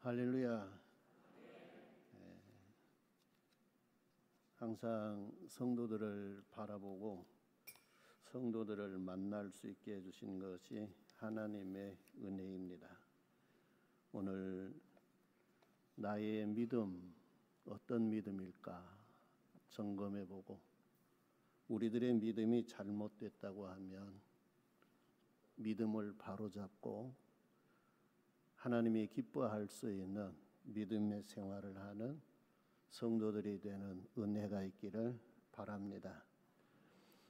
할렐루야. 항상 성도들을 바라보고 성도들을 만날 수 있게 해주신 것이 하나님의 은혜입니다. 오늘 나의 믿음 어떤 믿음일까 점검해보고 우리들의 믿음이 잘못됐다고 하면 믿음을 바로잡고 하나님이 기뻐할 수 있는 믿음의 생활을 하는 성도들이 되는 은혜가 있기를 바랍니다.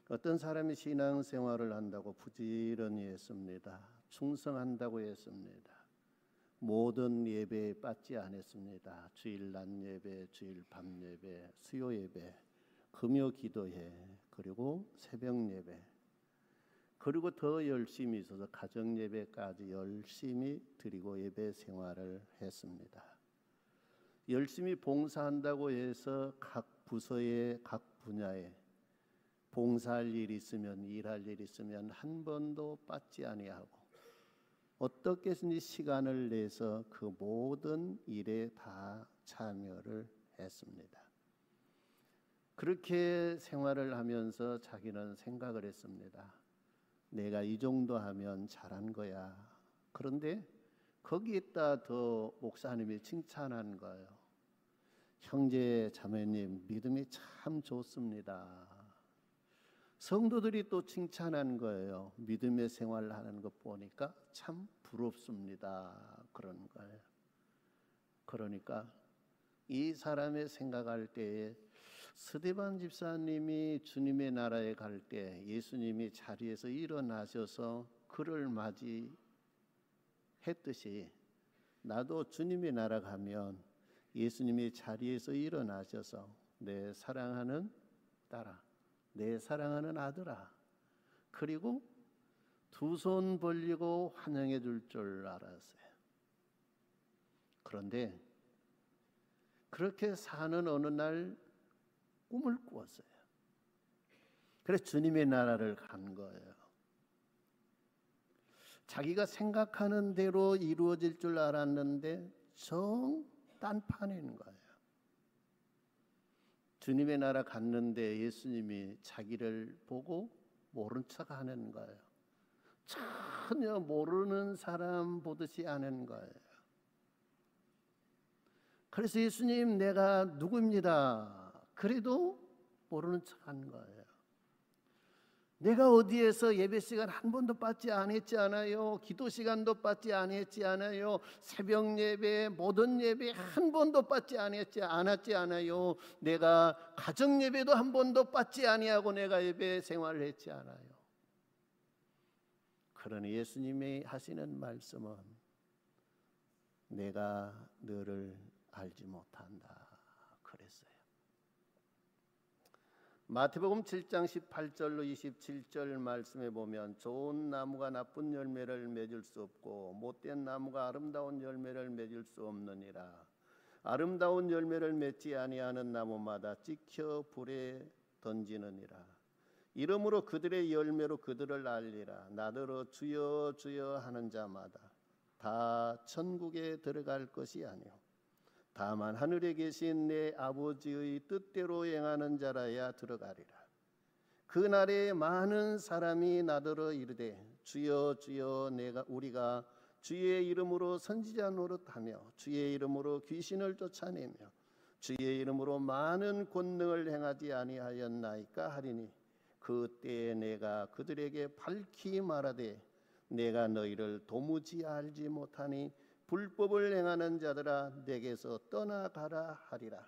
어떤 사람이 신앙생활을 한다고 부지런히 했습니다. 충성한다고 했습니다. 모든 예배에 빠지지 않았습니다. 주일 낮 예배, 주일 밤 예배, 수요 예배, 금요 기도회, 그리고 새벽 예배, 그리고 더 열심히 있어서 가정 예배까지 열심히 드리고 예배 생활을 했습니다. 열심히 봉사한다고 해서 각 부서의 각 분야에 봉사할 일이 있으면 일할 일이 있으면 한 번도 빠지지 아니하고 어떻게든지 시간을 내서 그 모든 일에 다 참여를 했습니다. 그렇게 생활을 하면서 자기는 생각을 했습니다. 내가 이 정도 하면 잘한 거야. 그런데 거기에다 더 목사님이 칭찬한 거예요. 형제 자매님 믿음이 참 좋습니다. 성도들이 또 칭찬한 거예요. 믿음의 생활을 하는 것 보니까 참 부럽습니다. 그런 거예요. 그러니까 이 사람의 생각할 때에 스데반 집사님이 주님의 나라에 갈 때 예수님이 자리에서 일어나셔서 그를 맞이했듯이 나도 주님의 나라 가면 예수님이 자리에서 일어나셔서 내 사랑하는 딸아, 내 사랑하는 아들아, 그리고 두 손 벌리고 환영해 줄 줄 알았어요. 그런데 그렇게 사는 어느 날 꿈을 꾸었어요. 그래서 주님의 나라를 간 거예요. 자기가 생각하는 대로 이루어질 줄 알았는데 정 딴판인 거예요. 주님의 나라 갔는데 예수님이 자기를 보고 모른 척 하는 거예요. 전혀 모르는 사람 보듯이 하는 거예요. 그래서 예수님 내가 누구입니다. 그래도 모르는 척 하는 거예요. 내가 어디에서 예배 시간 한 번도 빠지지 않았지 않아요. 기도 시간도 빠지지 않았지 않아요. 새벽 예배, 모든 예배 한 번도 빠지지 않았지 않아요. 내가 가정 예배도 한 번도 빠지지 아니하고 내가 예배 생활을 했지 않아요. 그러니 예수님이 하시는 말씀은 내가 너를 알지 못한다 그랬어요. 마태복음 7장 18절로 27절 말씀에 보면 좋은 나무가 나쁜 열매를 맺을 수 없고 못된 나무가 아름다운 열매를 맺을 수 없느니라. 아름다운 열매를 맺지 아니하는 나무마다 찍혀 불에 던지느니라. 이러므로 그들의 열매로 그들을 알리라. 나더러 주여 주여 하는 자마다 다 천국에 들어갈 것이 아니오 다만 하늘에 계신 내 아버지의 뜻대로 행하는 자라야 들어가리라. 그날에 많은 사람이 나더러 이르되 주여 주여 우리가 주의 이름으로 선지자 노릇하며 주의 이름으로 귀신을 쫓아내며 주의 이름으로 많은 권능을 행하지 아니하였나이까 하리니 그때에 내가 그들에게 밝히 말하되 내가 너희를 도무지 알지 못하니 불법을 행하는 자들아 내게서 떠나가라 하리라.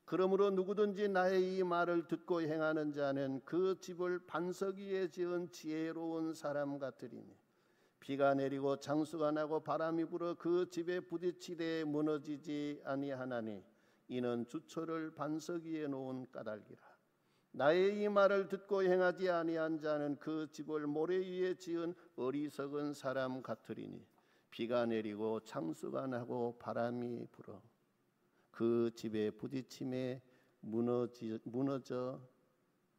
그러므로 누구든지 나의 이 말을 듣고 행하는 자는 그 집을 반석 위에 지은 지혜로운 사람 같으리니 비가 내리고 장수가 나고 바람이 불어 그 집에 부딪히되 무너지지 아니하나니 이는 주초를 반석 위에 놓은 까닭이라. 나의 이 말을 듣고 행하지 아니한 자는 그 집을 모래 위에 지은 어리석은 사람 같으리니 비가 내리고 창수가 나고 바람이 불어 그 집에 부딪힘에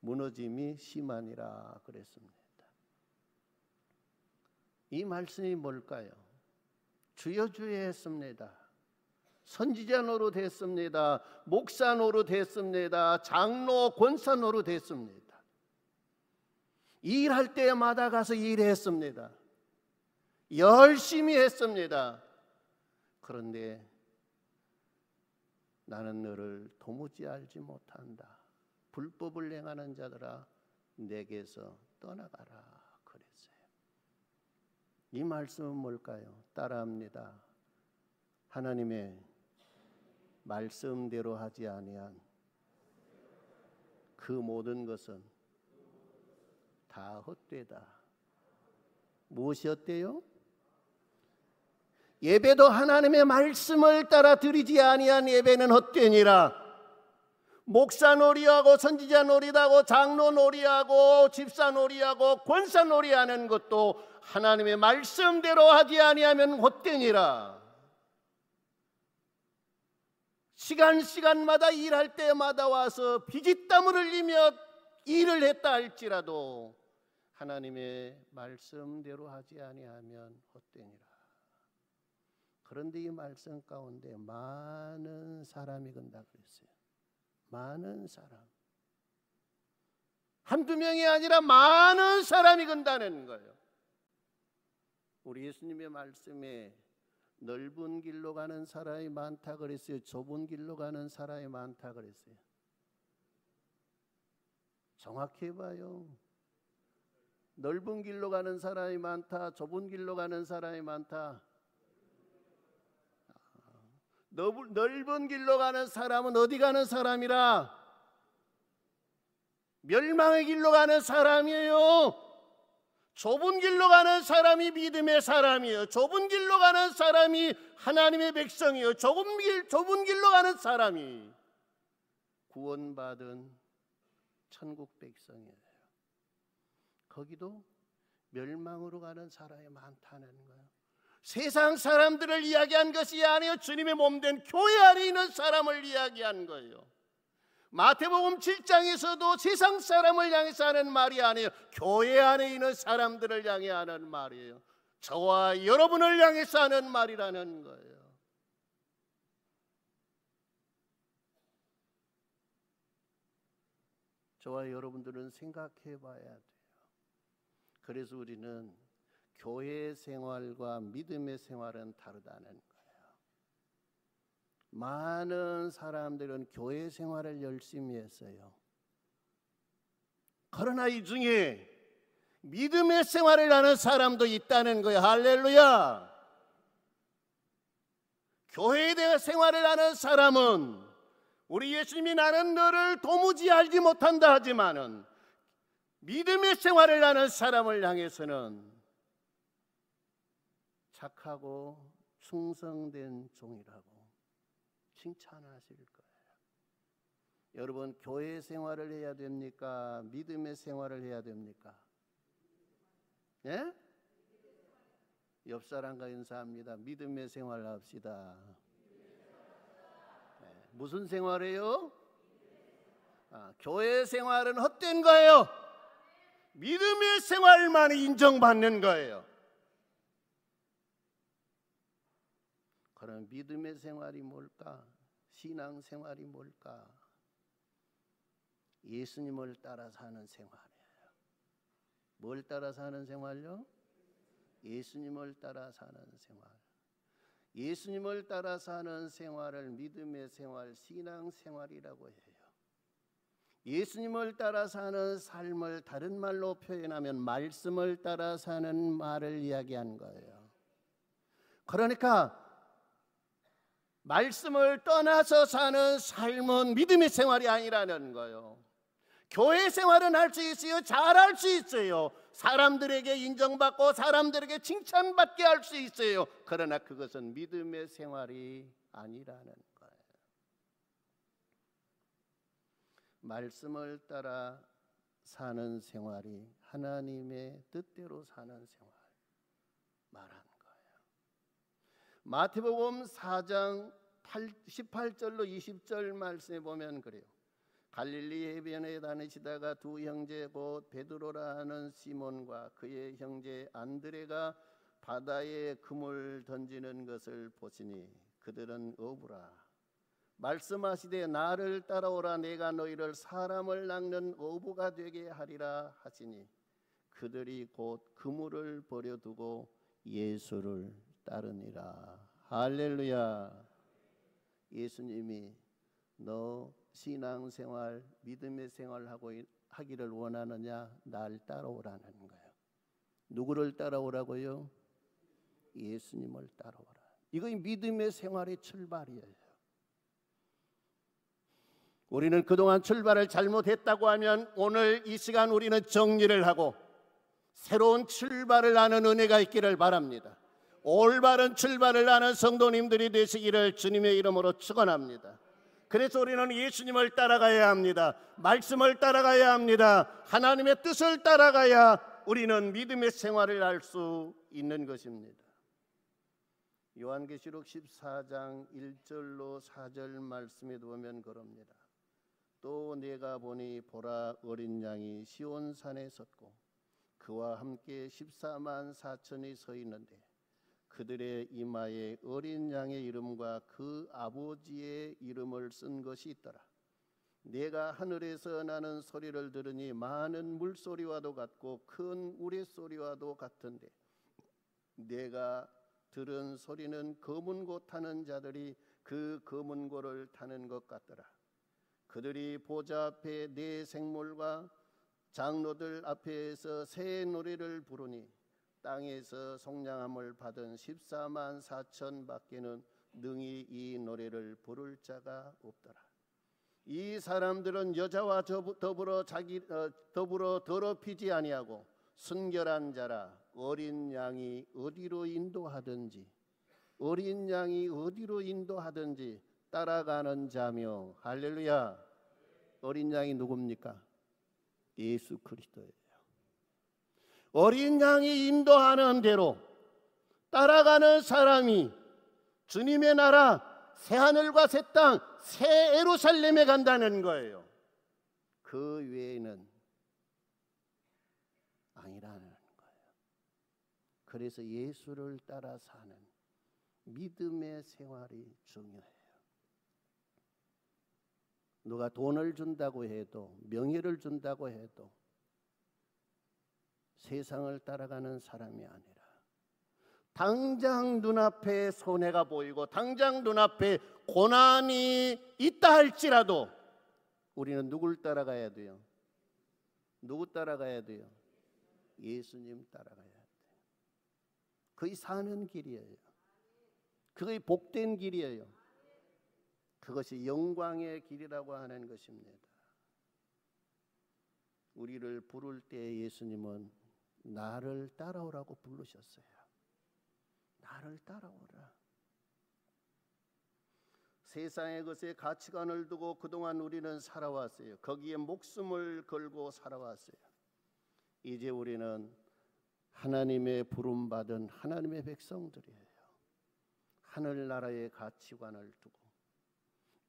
무너짐이 심하니라 그랬습니다. 이 말씀이 뭘까요? 주여 주여 했습니다. 선지자 노릇했습니다. 목사 노릇했습니다. 장로, 권사 노릇했습니다. 일할 때마다 가서 일했습니다. 열심히 했습니다. 그런데 나는 너를 도무지 알지 못한다. 불법을 행하는 자들아 내게서 떠나가라 그랬어요. 이 말씀은 뭘까요? 따라합니다. 하나님의 말씀대로 하지 아니한 그 모든 것은 다 헛되다. 무엇이 헛되요? 예배도 하나님의 말씀을 따라 드리지 아니한 예배는 헛되니라. 목사 놀이하고 선지자 놀이하고 장로 놀이하고 집사 놀이하고 권사 놀이하는 것도 하나님의 말씀대로 하지 아니하면 헛되니라. 시간마다 일할 때마다 와서 피지땀을 흘리며 일을 했다 할지라도 하나님의 말씀대로 하지 아니하면 헛되니라. 그런데 이 말씀 가운데 많은 사람이 건다 그랬어요. 많은 사람. 한두 명이 아니라 많은 사람이 건다는 거예요. 우리 예수님의 말씀에 넓은 길로 가는 사람이 많다 그랬어요? 좁은 길로 가는 사람이 많다 그랬어요? 정확히 해봐요. 넓은 길로 가는 사람이 많다, 좁은 길로 가는 사람이 많다? 넓은 길로 가는 사람은 어디 가는 사람이라? 멸망의 길로 가는 사람이에요. 좁은 길로 가는 사람이 믿음의 사람이에요. 좁은 길로 가는 사람이 하나님의 백성이에요. 좁은 길로 가는 사람이 구원받은 천국 백성이에요. 거기도 멸망으로 가는 사람이 많다는 거예요. 세상 사람들을 이야기한 것이 아니에요. 주님의 몸된 교회 안에 있는 사람을 이야기한 거예요. 마태복음 7장에서도 세상 사람을 향해서 하는 말이 아니에요. 교회 안에 있는 사람들을 향해 하는 말이에요. 저와 여러분을 향해서 하는 말이라는 거예요. 저와 여러분들은 생각해 봐야 돼요. 그래서 우리는 교회 생활과 믿음의 생활은 다르다는 거예요. 많은 사람들은 교회 생활을 열심히 했어요. 그러나 이 중에 믿음의 생활을 하는 사람도 있다는 거예요. 할렐루야. 교회에 대한 생활을 하는 사람은 우리 예수님이 나는 너를 도무지 알지 못한다 하지만은 믿음의 생활을 하는 사람을 향해서는 착하고 충성된 종이라고 칭찬하실 거예요. 여러분, 교회 생활을 해야 됩니까? 믿음의 생활을 해야 됩니까? 예? 옆 사람과 인사합니다. 믿음의 생활 합시다. 네. 무슨 생활이에요? 교회 생활은 헛된 거예요. 믿음의 생활만 인정받는 거예요. 그럼 믿음의 생활이 뭘까? 신앙 생활이 뭘까? 예수님을 따라 사는 생활이에요. 뭘 따라 사는 생활요? 예수님을 따라 사는 생활. 예수님을 따라 사는 생활을 믿음의 생활, 신앙 생활이라고 해요. 예수님을 따라 사는 삶을 다른 말로 표현하면 말씀을 따라 사는 말을 이야기한 거예요. 그러니까 말씀을 떠나서 사는 삶은 믿음의 생활이 아니라는 거예요. 교회 생활은 할 수 있어요. 잘할 수 있어요. 사람들에게 인정받고 사람들에게 칭찬받게 할 수 있어요. 그러나 그것은 믿음의 생활이 아니라는 거예요. 말씀을 따라 사는 생활이 하나님의 뜻대로 사는 생활 말하는 거예요. 마태복음 4장 18절로 20절 말씀에 보면 그래요. 갈릴리 해변에 다니시다가 두 형제 곧 베드로라 하는 시몬과 그의 형제 안드레가 바다에 그물 던지는 것을 보시니 그들은 어부라. 말씀하시되 나를 따라오라 내가 너희를 사람을 낚는 어부가 되게 하리라 하시니 그들이 곧 그물을 버려두고 예수를 따르니라. 할렐루야. 예수님이 너 신앙생활, 믿음의 생활하고 하기를 원하느냐? 날 따라오라는 거예요. 누구를 따라오라고요? 예수님을 따라오라. 이거 믿음의 생활의 출발이에요. 우리는 그동안 출발을 잘못했다고 하면 오늘 이 시간 우리는 정리를 하고 새로운 출발을 하는 은혜가 있기를 바랍니다. 올바른 출발을 하는 성도님들이 되시기를 주님의 이름으로 축원합니다. 그래서 우리는 예수님을 따라가야 합니다. 말씀을 따라가야 합니다. 하나님의 뜻을 따라가야 우리는 믿음의 생활을 할 수 있는 것입니다. 요한계시록 14장 1절로 4절 말씀에 보면 그럽니다. 또 내가 보니 보라 어린 양이 시온산에 섰고 그와 함께 14만 4천이 서 있는데 그들의 이마에 어린 양의 이름과 그 아버지의 이름을 쓴 것이 있더라. 내가 하늘에서 나는 소리를 들으니 많은 물소리와도 같고 큰 우레소리와도 같은데 내가 들은 소리는 검은 고 타는 자들이 그 검은 고를 타는 것 같더라. 그들이 보좌 앞에 네 생물과 장로들 앞에서 새 노래를 부르니 땅에서 속량함을 받은 14만 4천 밖에는 능히 이 노래를 부를 자가 없더라. 이 사람들은 여자와 더불어 더럽히지 아니하고 순결한 자라. 어린 양이 어디로 인도하든지 따라가는 자며. 할렐루야. 어린 양이 누굽니까? 예수 그리스도예요. 어린 양이 인도하는 대로 따라가는 사람이 주님의 나라 새하늘과 새 땅 새 예루살렘에 간다는 거예요. 그 외에는 아니라는 거예요. 그래서 예수를 따라 사는 믿음의 생활이 중요해요. 누가 돈을 준다고 해도 명예를 준다고 해도 세상을 따라가는 사람이 아니라 당장 눈앞에 손해가 보이고 당장 눈앞에 고난이 있다 할지라도 우리는 누굴 따라가야 돼요? 누구 따라가야 돼요? 예수님 따라가야 돼요. 그게 사는 길이에요. 그게 복된 길이에요. 그것이 영광의 길이라고 하는 것입니다. 우리를 부를 때 예수님은 나를 따라오라고 부르셨어요. 나를 따라오라. 세상의 것에 가치관을 두고 그동안 우리는 살아왔어요. 거기에 목숨을 걸고 살아왔어요. 이제 우리는 하나님의 부름받은 하나님의 백성들이에요. 하늘나라의 가치관을 두고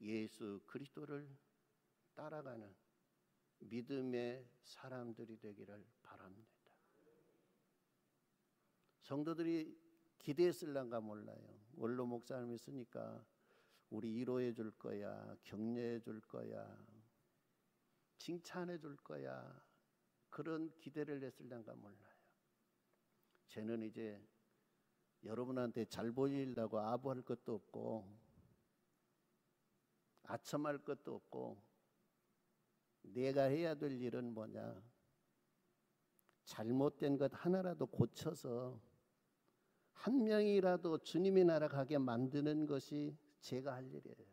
예수 그리스도를 따라가는 믿음의 사람들이 되기를 바랍니다. 성도들이 기대했을란가 몰라요. 원로 목사님이 있으니까 우리 위로해 줄 거야, 격려해 줄 거야, 칭찬해 줄 거야, 그런 기대를 했을란가 몰라요. 쟤는 이제 여러분한테 잘 보이려고 아부할 것도 없고 아첨할 것도 없고 내가 해야 될 일은 뭐냐? 잘못된 것 하나라도 고쳐서 한 명이라도 주님의 나라 가게 만드는 것이 제가 할 일이에요.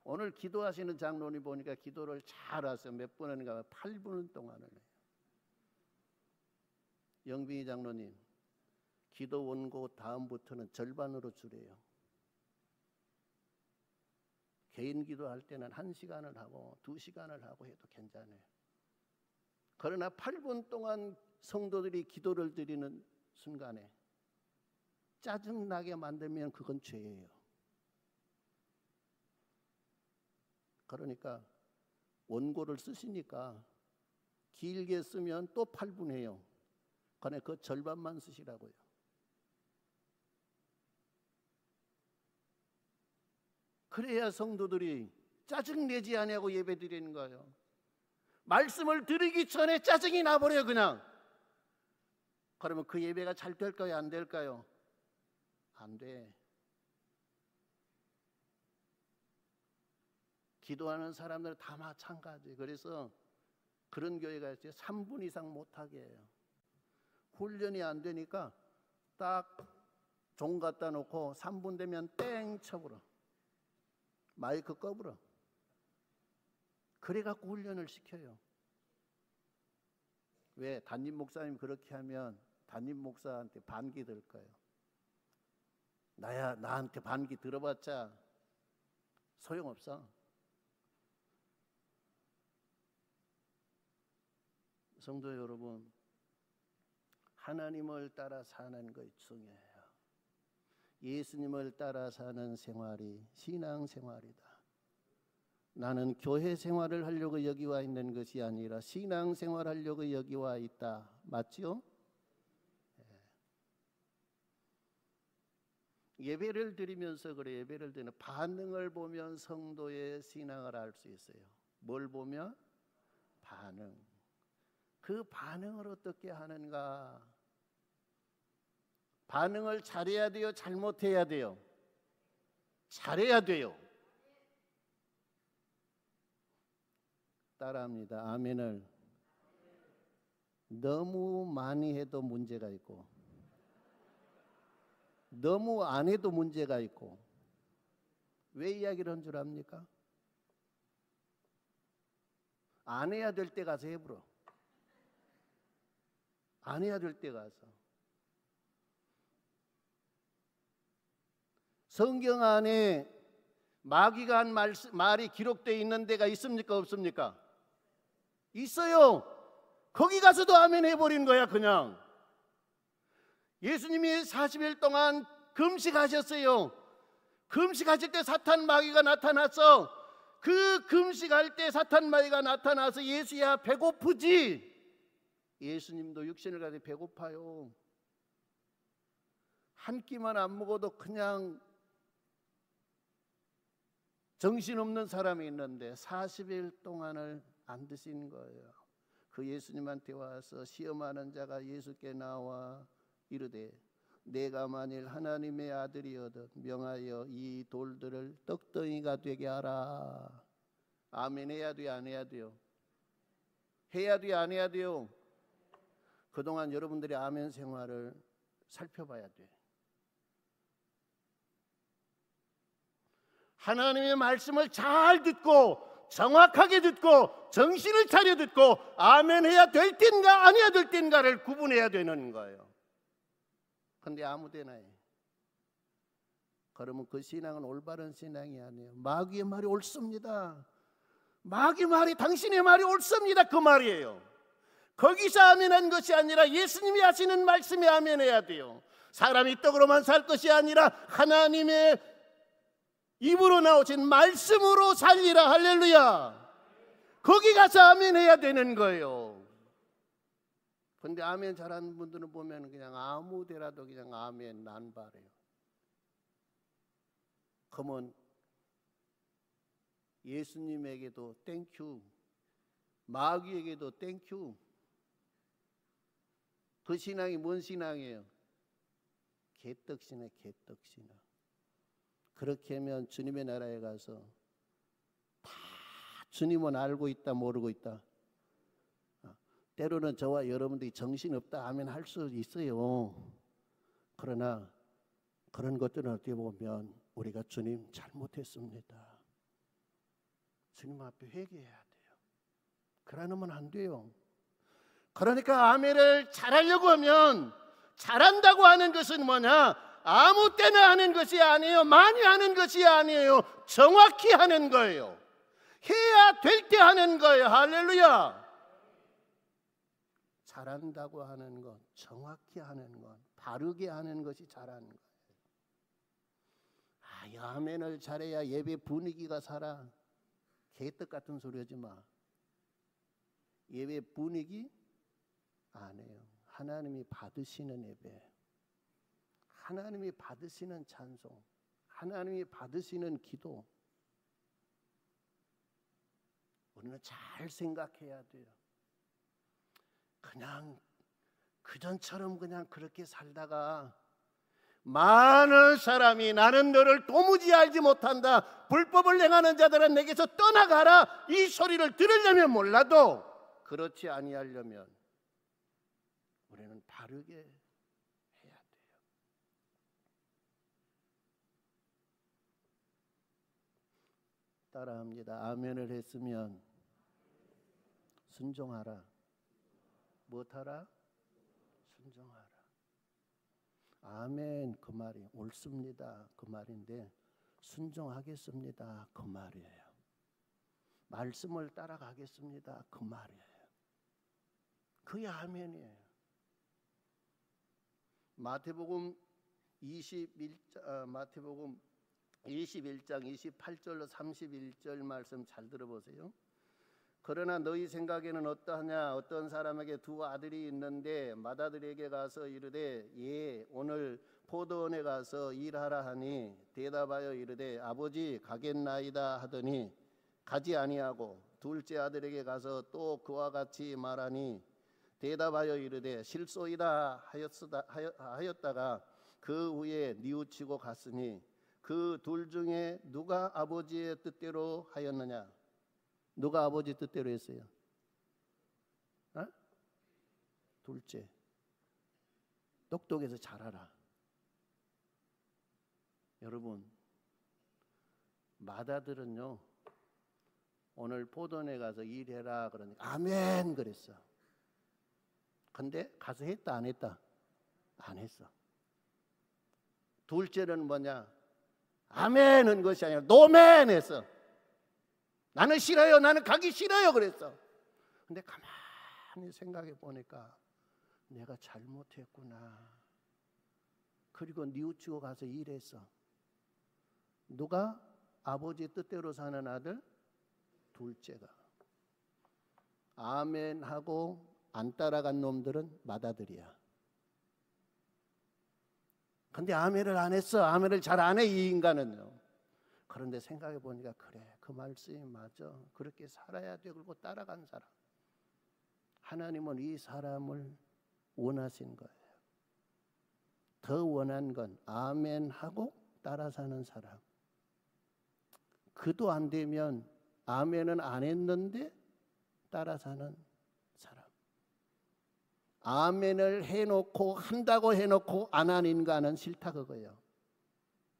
오늘 기도하시는 장로님 보니까 기도를 잘 하세요. 몇 번인가 8분 동안을 해요. 영빈이 장로님 기도 원고 다음부터는 절반으로 줄여요. 개인 기도할 때는 1시간을 하고 2시간을 하고 해도 괜찮아요. 그러나 8분 동안 성도들이 기도를 드리는 순간에 짜증나게 만들면 그건 죄예요. 그러니까 원고를 쓰시니까 길게 쓰면 또 8분 해요. 그러니까 그 절반만 쓰시라고요. 그래야 성도들이 짜증내지 아니하고 예배 드리는 거예요. 말씀을 드리기 전에 짜증이 나버려요 그냥. 그러면 그 예배가 잘 될까요 안 될까요? 안 돼. 기도하는 사람들은 다 마찬가지. 그래서 그런 교회가 있어요. 3분 이상 못하게 해요. 훈련이 안 되니까 딱 종 갖다 놓고 3분 되면 땡 쳐버려. 마이크 꺼버려. 그래갖고 훈련을 시켜요. 왜? 담임 목사님 그렇게 하면 담임 목사한테 반기 들 거예요. 나한테 반기 들어봤자 소용없어. 성도 여러분, 하나님을 따라 사는 것이 중요해요. 예수님을 따라 사는 생활이 신앙생활이다. 나는 교회 생활을 하려고 여기 와 있는 것이 아니라 신앙생활 하려고 여기 와 있다. 맞죠? 예배를 드리면서 그래. 예배를 드리는 반응을 보면 성도의 신앙을 알 수 있어요. 뭘 보면? 반응. 그 반응을 어떻게 하는가? 반응을 잘해야 돼요? 잘못해야 돼요? 잘해야 돼요. 따라합니다. 아멘을. 너무 많이 해도 문제가 있고 너무 안 해도 문제가 있고. 왜 이야기를 한 줄 압니까? 안 해야 될 때 가서 해보러. 안 해야 될 때 가서. 성경 안에 마귀가 한 말이 기록되어 있는 데가 있습니까 없습니까? 있어요. 거기 가서도 아멘 해버린 거야 그냥. 예수님이 40일 동안 금식하셨어요. 금식하실 때 사탄 마귀가 나타났어. 그 금식할 때 사탄 마귀가 나타나서 예수야 배고프지? 예수님도 육신을 가지고 배고파요. 한 끼만 안 먹어도 그냥 정신없는 사람이 있는데 40일 동안을 안 드신 거예요. 그 예수님한테 와서 시험하는 자가 예수께 나와 이르되 내가 만일 하나님의 아들이어든 명하여 이 돌들을 떡덩이가 되게 하라. 아멘 해야 돼요 안 해야 돼요? 해야 돼요 안 해야 돼요? 그동안 여러분들의 아멘 생활을 살펴봐야 돼. 하나님의 말씀을 잘 듣고 정확하게 듣고 정신을 차려 듣고 아멘 해야 될 때인가 안 해야 될 때인가를 구분해야 되는 거예요. 근데 아무 데나 해. 그러면 그 신앙은 올바른 신앙이 아니에요. 마귀의 말이 옳습니다. 마귀 말이 당신의 말이 옳습니다. 그 말이에요. 거기서 아멘한 것이 아니라 예수님이 하시는 말씀에 아멘해야 돼요. 사람이 떡으로만 살 것이 아니라 하나님의 입으로 나오신 말씀으로 살리라. 할렐루야. 거기 가서 아멘 해야 되는 거예요. 근데 아멘 잘하는 분들은 보면 그냥 아무 데라도 그냥 아멘 난발해요. 그러면 예수님에게도 땡큐, 마귀에게도 땡큐. 그 신앙이 뭔 신앙이에요? 개떡신앙, 개떡신앙. 그렇게 하면 주님의 나라에 가서 다 주님은 알고 있다 모르고 있다. 때로는 저와 여러분들이 정신없다 하면 할 수 있어요. 그러나 그런 것들은 어떻게 보면 우리가 주님 잘못했습니다. 주님 앞에 회개해야 돼요. 그러면 안 돼요. 그러니까 아멘을 잘하려고 하면 잘한다고 하는 것은 뭐냐? 아무 때나 하는 것이 아니에요. 많이 하는 것이 아니에요. 정확히 하는 거예요. 해야 될 때 하는 거예요. 할렐루야. 잘한다고 하는 것, 정확히 하는 것, 바르게 하는 것이 잘하는 거예요. 이 아멘을 잘해야 예배 분위기가 살아. 개떡 같은 소리 하지 마. 예배 분위기 안 해요. 하나님이 받으시는 예배, 하나님이 받으시는 찬송, 하나님이 받으시는 기도, 우리는 잘 생각해야 돼요. 그냥 그전처럼 그냥 그렇게 살다가 많은 사람이 나는 너를 도무지 알지 못한다, 불법을 행하는 자들은 내게서 떠나가라, 이 소리를 들으려면 몰라도 그렇지 아니하려면 우리는 바르게 해야 돼요. 따라합니다. 아멘을 했으면 순종하라. 무엇하라? 순종하라. 아멘 그 말이 옳습니다. 그 말인데 순종하겠습니다. 그 말이에요. 말씀을 따라가겠습니다. 그 말이에요. 그게 아멘이에요. 마태복음 21장 28절로 31절 말씀 잘 들어보세요. 그러나 너희 생각에는 어떠하냐? 어떤 사람에게 두 아들이 있는데 맏아들에게 가서 이르되 예 오늘 포도원에 가서 일하라 하니 대답하여 이르되 아버지 가겠나이다 하더니 가지 아니하고 둘째 아들에게 가서 또 그와 같이 말하니 대답하여 이르되 실소이다 하였다가 그 후에 뉘우치고 갔으니 그 둘 중에 누가 아버지의 뜻대로 하였느냐? 누가 아버지 뜻대로 했어요? 둘째. 똑똑해서 잘하라. 여러분, 맏아들은요 오늘 포도원에 가서 일해라 그러니까 아멘 그랬어. 근데 가서 했다 안 했다? 안 했어. 둘째는 뭐냐? 아멘은 것이 아니라 노멘 했어. 나는 싫어요. 나는 가기 싫어요. 그랬어. 근데 가만히 생각해 보니까 내가 잘못했구나. 그리고 뉘우치고 가서 일했어. 누가 아버지 뜻대로 사는 아들? 둘째가. 아멘 하고 안 따라간 놈들은 맏아들이야. 근데 아멘을 안 했어. 아멘을 잘 안 해 이 인간은요. 그런데 생각해 보니까 그래 그 말씀이 맞아. 그렇게 살아야 돼. 그리고 따라간 사람. 하나님은 이 사람을 원하신 거예요. 더 원한 건 아멘하고 따라 사는 사람. 그도 안 되면 아멘은 안 했는데 따라 사는 사람. 아멘을 해놓고 한다고 해놓고 안 하는 인간은 싫다 그거예요.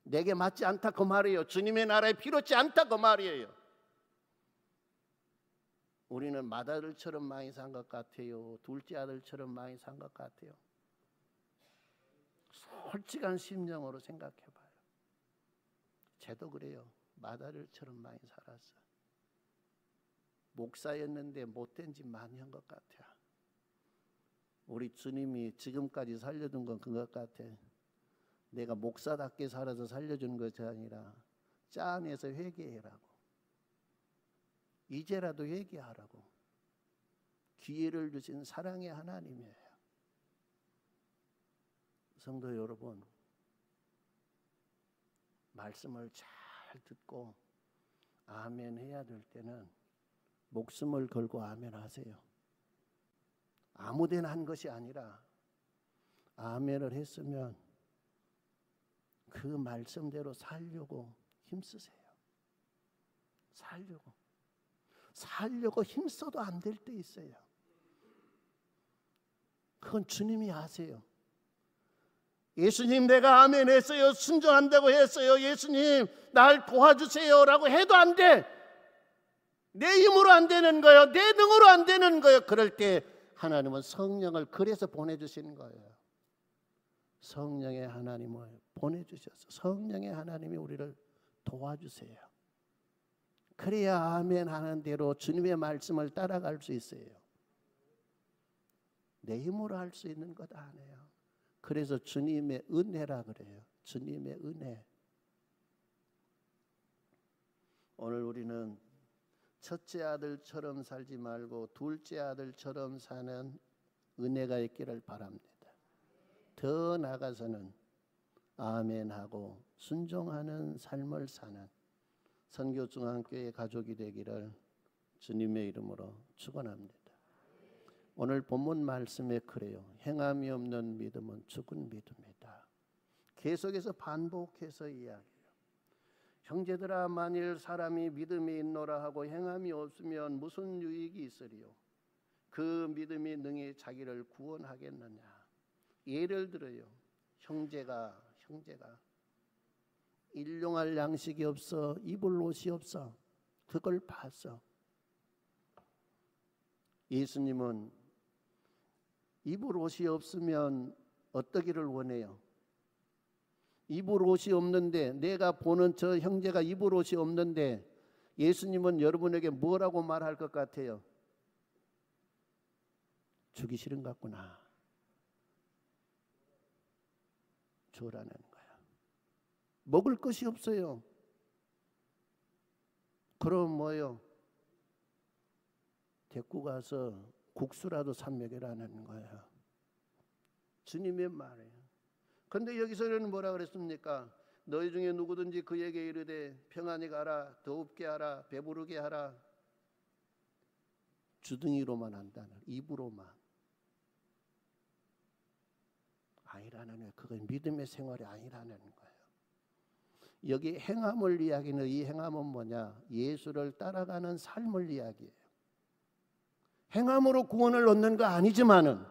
내게 맞지 않다 그 말이에요. 주님의 나라에 필요치 않다 그 말이에요. 우리는 맏아들처럼 많이 산 것 같아요. 둘째 아들처럼 많이 산 것 같아요. 솔직한 심정으로 생각해봐요. 쟤도 그래요. 맏아들처럼 많이 살았어. 목사였는데 못된 짓 많이 한 것 같아요. 우리 주님이 지금까지 살려준 건 그것 같아. 내가 목사답게 살아서 살려주는 것이 아니라 짠해서 회개해라고. 이제라도 회개하라고. 기회를 주신 사랑의 하나님이에요. 성도 여러분, 말씀을 잘 듣고 아멘 해야 될 때는 목숨을 걸고 아멘 하세요. 아무데나 한 것이 아니라 아멘을 했으면 그 말씀대로 살려고 힘쓰세요. 살려고 힘써도 안 될 때 있어요. 그건 주님이 아세요. 예수님 내가 아멘 했어요. 순종한다고 했어요. 예수님 날 도와주세요 라고 해도 안 돼. 내 힘으로 안 되는 거예요. 내 능으로 안 되는 거예요. 그럴 때 하나님은 성령을 그래서 보내주시는 거예요. 성령의 하나님을 보내주셔서 성령의 하나님이 우리를 도와주세요. 그래야 아멘 하는 대로 주님의 말씀을 따라갈 수 있어요. 내 힘으로 할 수 있는 것 아니에요. 그래서 주님의 은혜라 그래요. 주님의 은혜. 오늘 우리는 첫째 아들처럼 살지 말고 둘째 아들처럼 사는 은혜가 있기를 바랍니다. 더 나아가서는 아멘하고 순종하는 삶을 사는 선교중앙교회 가족이 되기를 주님의 이름으로 축원합니다. 오늘 본문 말씀에 그래요. 행함이 없는 믿음은 죽은 믿음이다. 계속해서 반복해서 이야기해요. 형제들아, 만일 사람이 믿음이 있노라 하고 행함이 없으면 무슨 유익이 있으리요? 그 믿음이 능히 자기를 구원하겠느냐? 예를 들어요. 형제가 일용할 양식이 없어, 입을 옷이 없어. 그걸 봤어. 예수님은 입을 옷이 없으면 어떠기를 원해요? 입을 옷이 없는데, 내가 보는 저 형제가 입을 옷이 없는데 예수님은 여러분에게 뭐라고 말할 것 같아요? 주기 싫은 것 같구나. 주라는 거야. 먹을 것이 없어요. 그럼 뭐요? 데리고 가서 국수라도 사 먹이라는 거야. 주님의 말이에요. 근데 여기서는 뭐라 그랬습니까? 너희 중에 누구든지 그에게 이르되 평안히 가라, 더웁게 하라, 배부르게 하라. 주둥이로만 한다는, 입으로만. 아니라는 거예요. 그건 믿음의 생활이 아니라는 거예요. 여기 행함을 이야기는, 이 행함은 뭐냐? 예수를 따라가는 삶을 이야기해요. 행함으로 구원을 얻는 거 아니지만은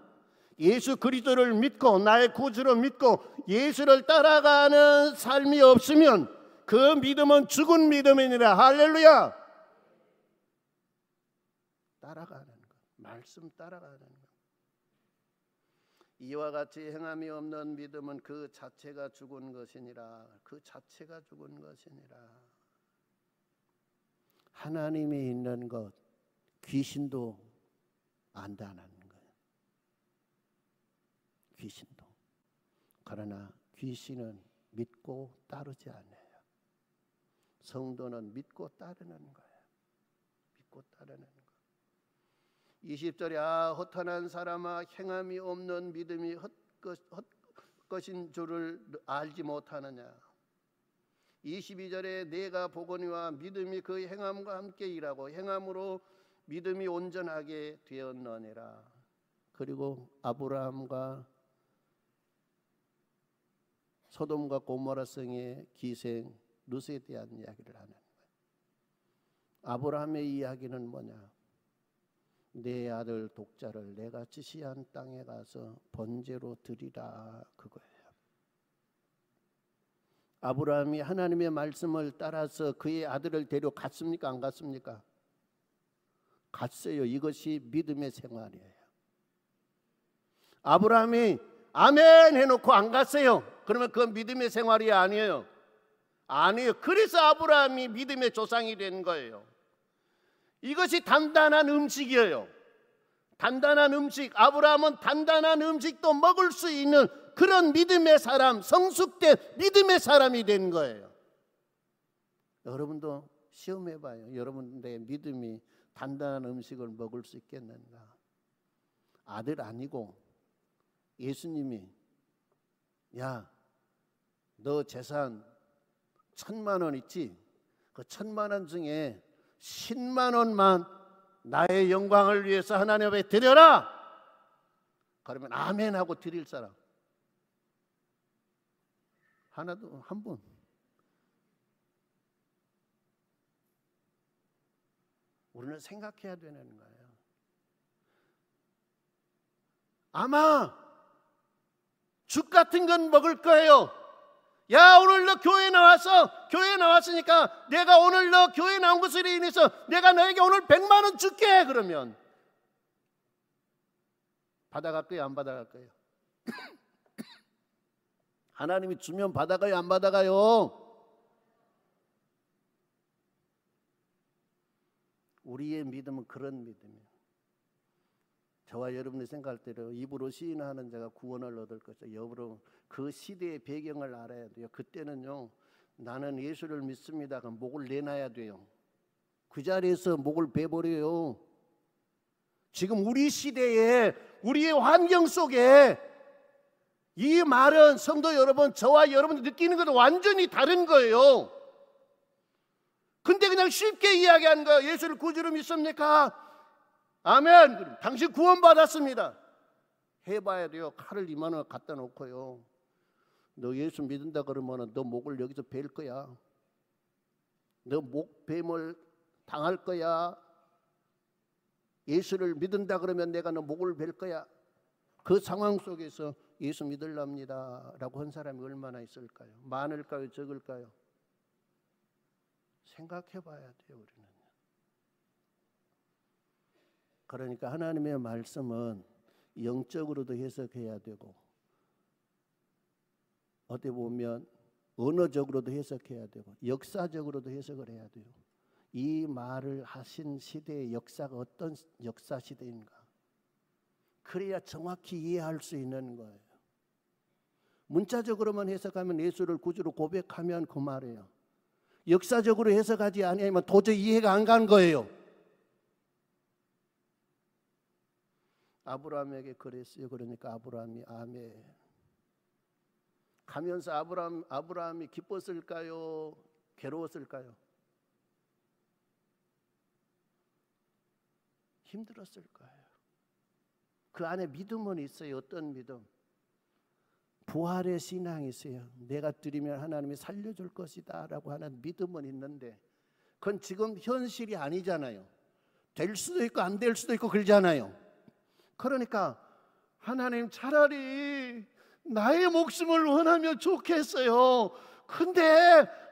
예수 그리스도를 믿고 나의 구주로 믿고 예수를 따라가는 삶이 없으면 그 믿음은 죽은 믿음이니라. 할렐루야. 따라가는 것, 말씀 따라가는 것. 이와 같이 행함이 없는 믿음은 그 자체가 죽은 것이니라. 그 자체가 죽은 것이니라. 하나님이 있는 것 귀신도 안다는 거예요. 귀신도. 그러나 귀신은 믿고 따르지 않아요. 성도는 믿고 따르는 거예요. 믿고 따르는 거. 20절에 허탄한 사람아, 행함이 없는 믿음이 헛것인 줄을 알지 못하느냐. 22절에 내가 보거니와 믿음이 그 행함과 함께 일하고 행함으로 믿음이 온전하게 되었느니라. 그리고 아브라함과 소돔과 고모라 성의 기생 룻에 대한 이야기를 하는 거예요. 아브라함의 이야기는 뭐냐? 내 아들 독자를 내가 지시한 땅에 가서 번제로 드리라, 그거예요. 아브라함이 하나님의 말씀을 따라서 그의 아들을 데려갔습니까? 안 갔습니까? 갔어요. 이것이 믿음의 생활이에요. 아브라함이 아멘 해놓고 안 갔어요. 그러면 그건 믿음의 생활이 아니에요. 아니에요. 그래서 아브라함이 믿음의 조상이 된 거예요. 이것이 단단한 음식이에요. 단단한 음식. 아브라함은 단단한 음식도 먹을 수 있는 그런 믿음의 사람, 성숙된 믿음의 사람이 된 거예요. 여러분도 시험해봐요. 여러분의 믿음이 단단한 음식을 먹을 수 있겠는가? 아들 아니고 예수님이 야, 너 재산 1,000만 원 있지? 그 1,000만 원 중에 10만 원만 나의 영광을 위해서 하나님 앞에 드려라. 그러면 아멘 하고 드릴 사람 하나도, 한 분. 우리는 생각해야 되는 거예요. 아마 죽 같은 건 먹을 거예요. 야, 오늘 너 교회 나왔으니까 내가 오늘 너 교회 나온 것으로 인해서 내가 너에게 오늘 100만 원 줄게. 그러면 받아갈 거예요, 안 받아갈 거예요? 하나님이 주면 받아가요, 안 받아가요? 우리의 믿음은 그런 믿음이에요. 저와 여러분이 생각할 때로 입으로 시인하는 자가 구원을 얻을 것이죠. 여러분, 그 시대의 배경을 알아야 돼요. 그때는요, 나는 예수를 믿습니다. 그럼 목을 내놔야 돼요. 그 자리에서 목을 베버려요. 지금 우리 시대에, 우리의 환경 속에 이 말은 성도 여러분, 저와 여러분이 느끼는 것은 완전히 다른 거예요. 근데 그냥 쉽게 이야기하는 거예요. 예수를 구주로 믿습니까? 아멘. 그럼 당신 구원받았습니다. 해봐야 돼요. 칼을 이만한 갖다 놓고요. 너 예수 믿는다 그러면 너 목을 여기서 벨 거야. 너 목뱀을 당할 거야. 예수를 믿는다 그러면 내가 너 목을 벨 거야. 그 상황 속에서 예수 믿으랍니다 라고 한 사람이 얼마나 있을까요? 많을까요? 적을까요? 생각해 봐야 돼요. 우리는. 그러니까 하나님의 말씀은 영적으로도 해석해야 되고, 어떻게 보면 언어적으로도 해석해야 되고, 역사적으로도 해석을 해야 돼요. 이 말을 하신 시대의 역사가 어떤 역사 시대인가, 그래야 정확히 이해할 수 있는 거예요. 문자적으로만 해석하면 예수를 구주로 고백하면 그 말이에요. 역사적으로 해석하지 않으면 도저히 이해가 안 간 거예요. 아브라함에게 그랬어요. 그러니까 아브라함이 아멘. 가면서 아브라함이 기뻤을까요? 괴로웠을까요? 힘들었을 거예요. 그 안에 믿음은 있어요. 어떤 믿음? 부활의 신앙이 있어요. 내가 드리면 하나님이 살려줄 것이다 라고 하는 믿음은 있는데, 그건 지금 현실이 아니잖아요. 될 수도 있고 안 될 수도 있고 그러잖아요. 그러니까 하나님, 차라리 나의 목숨을 원하면 좋겠어요. 근데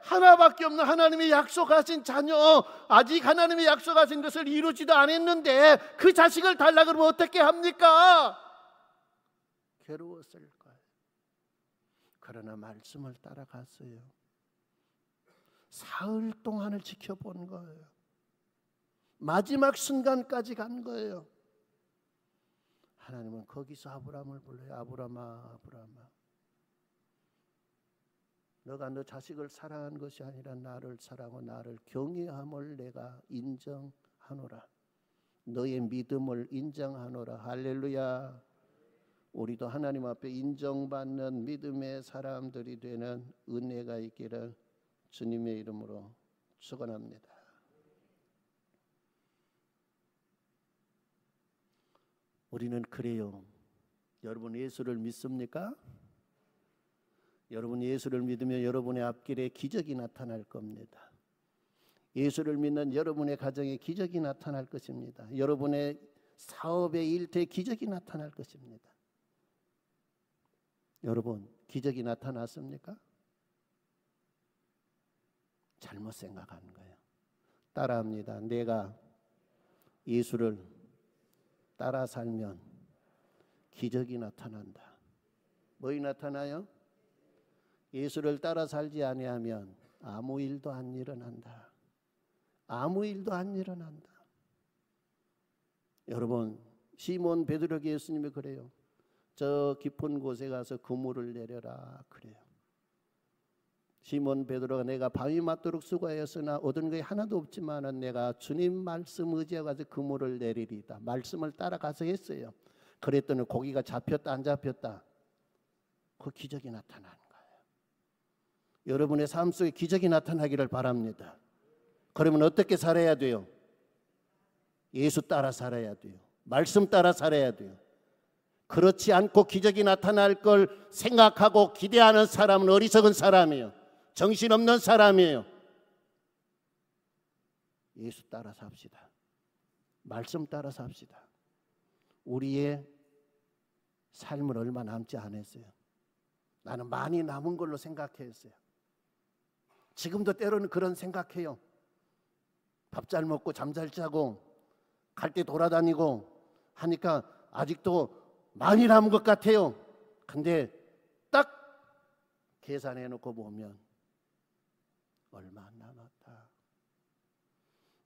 하나밖에 없는 하나님이 약속하신 자녀, 아직 하나님이 약속하신 것을 이루지도 않았는데 그 자식을 달라 그러면 어떻게 합니까? 괴로웠을 거예요. 그러나 말씀을 따라갔어요. 사흘 동안을 지켜본 거예요. 마지막 순간까지 간 거예요. 하나님은 거기서 아브라함을 불러요. 아브라함아, 아브라함아, 너가 너 자식을 사랑한 것이 아니라 나를 사랑하고 나를 경외함을 내가 인정하노라. 너의 믿음을 인정하노라. 할렐루야. 우리도 하나님 앞에 인정받는 믿음의 사람들이 되는 은혜가 있기를 주님의 이름으로 축원합니다. 우리는 그래요. 여러분 예수를 믿습니까? 여러분 예수를 믿으면 여러분의 앞길에 기적이 나타날 겁니다. 예수를 믿는 여러분의 가정에 기적이 나타날 것입니다. 여러분의 사업의 일터에 기적이 나타날 것입니다. 여러분 기적이 나타났습니까? 잘못 생각하는 거예요. 따라합니다. 내가 예수를 따라 살면 기적이 나타난다. 뭐이 나타나요? 예수를 따라 살지 아니하면 아무 일도 안 일어난다. 아무 일도 안 일어난다. 여러분 시몬 베드로에게 예수님이 그래요. 저 깊은 곳에 가서 그물을 내려라 그래요. 시몬 베드로가 내가 바위 맞도록 수고하였으나 얻은 것이 하나도 없지만은 내가 주님 말씀 의지하고 그물을 내리리다. 말씀을 따라가서 했어요. 그랬더니 고기가 잡혔다 안 잡혔다? 그 기적이 나타나는 거예요. 여러분의 삶 속에 기적이 나타나기를 바랍니다. 그러면 어떻게 살아야 돼요? 예수 따라 살아야 돼요. 말씀 따라 살아야 돼요. 그렇지 않고 기적이 나타날 걸 생각하고 기대하는 사람은 어리석은 사람이에요. 정신없는 사람이에요. 예수 따라 삽시다. 말씀 따라 삽시다. 우리의 삶은 얼마 남지 않았어요. 나는 많이 남은 걸로 생각했어요. 지금도 때로는 그런 생각해요. 밥 잘 먹고 잠 잘 자고 갈 때 돌아다니고 하니까 아직도 많이 남은 것 같아요. 근데 딱 계산해 놓고 보면 얼마 안 남았다.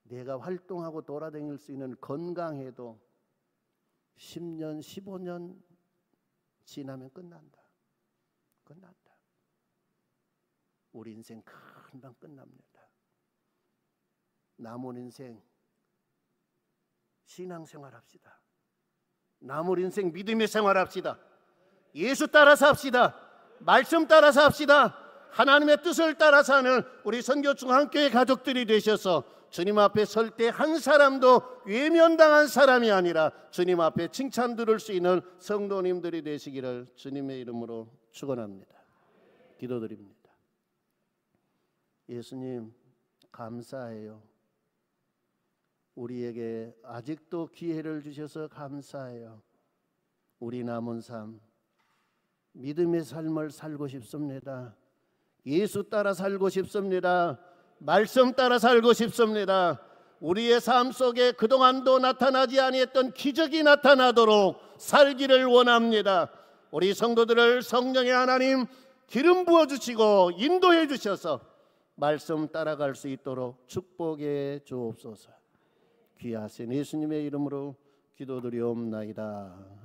내가 활동하고 돌아다닐 수 있는 건강해도 10년, 15년 지나면 끝난다. 끝난다. 우리 인생 금방 끝납니다. 남은 인생 신앙생활 합시다. 남은 인생 믿음의 생활 합시다. 예수 따라서 합시다. 말씀 따라서 합시다. 하나님의 뜻을 따라 사는 우리 선교중앙교회 가족들이 되셔서 주님 앞에 설 때 한 사람도 외면당한 사람이 아니라 주님 앞에 칭찬 들을 수 있는 성도님들이 되시기를 주님의 이름으로 축원합니다. 기도드립니다. 예수님 감사해요. 우리에게 아직도 기회를 주셔서 감사해요. 우리 남은 삶 믿음의 삶을 살고 싶습니다. 예수 따라 살고 싶습니다. 말씀 따라 살고 싶습니다. 우리의 삶 속에 그동안도 나타나지 아니했던 기적이 나타나도록 살기를 원합니다. 우리 성도들을 성령의 하나님 기름 부어주시고 인도해 주셔서 말씀 따라갈 수 있도록 축복해 주옵소서. 귀하신 예수님의 이름으로 기도드리옵나이다.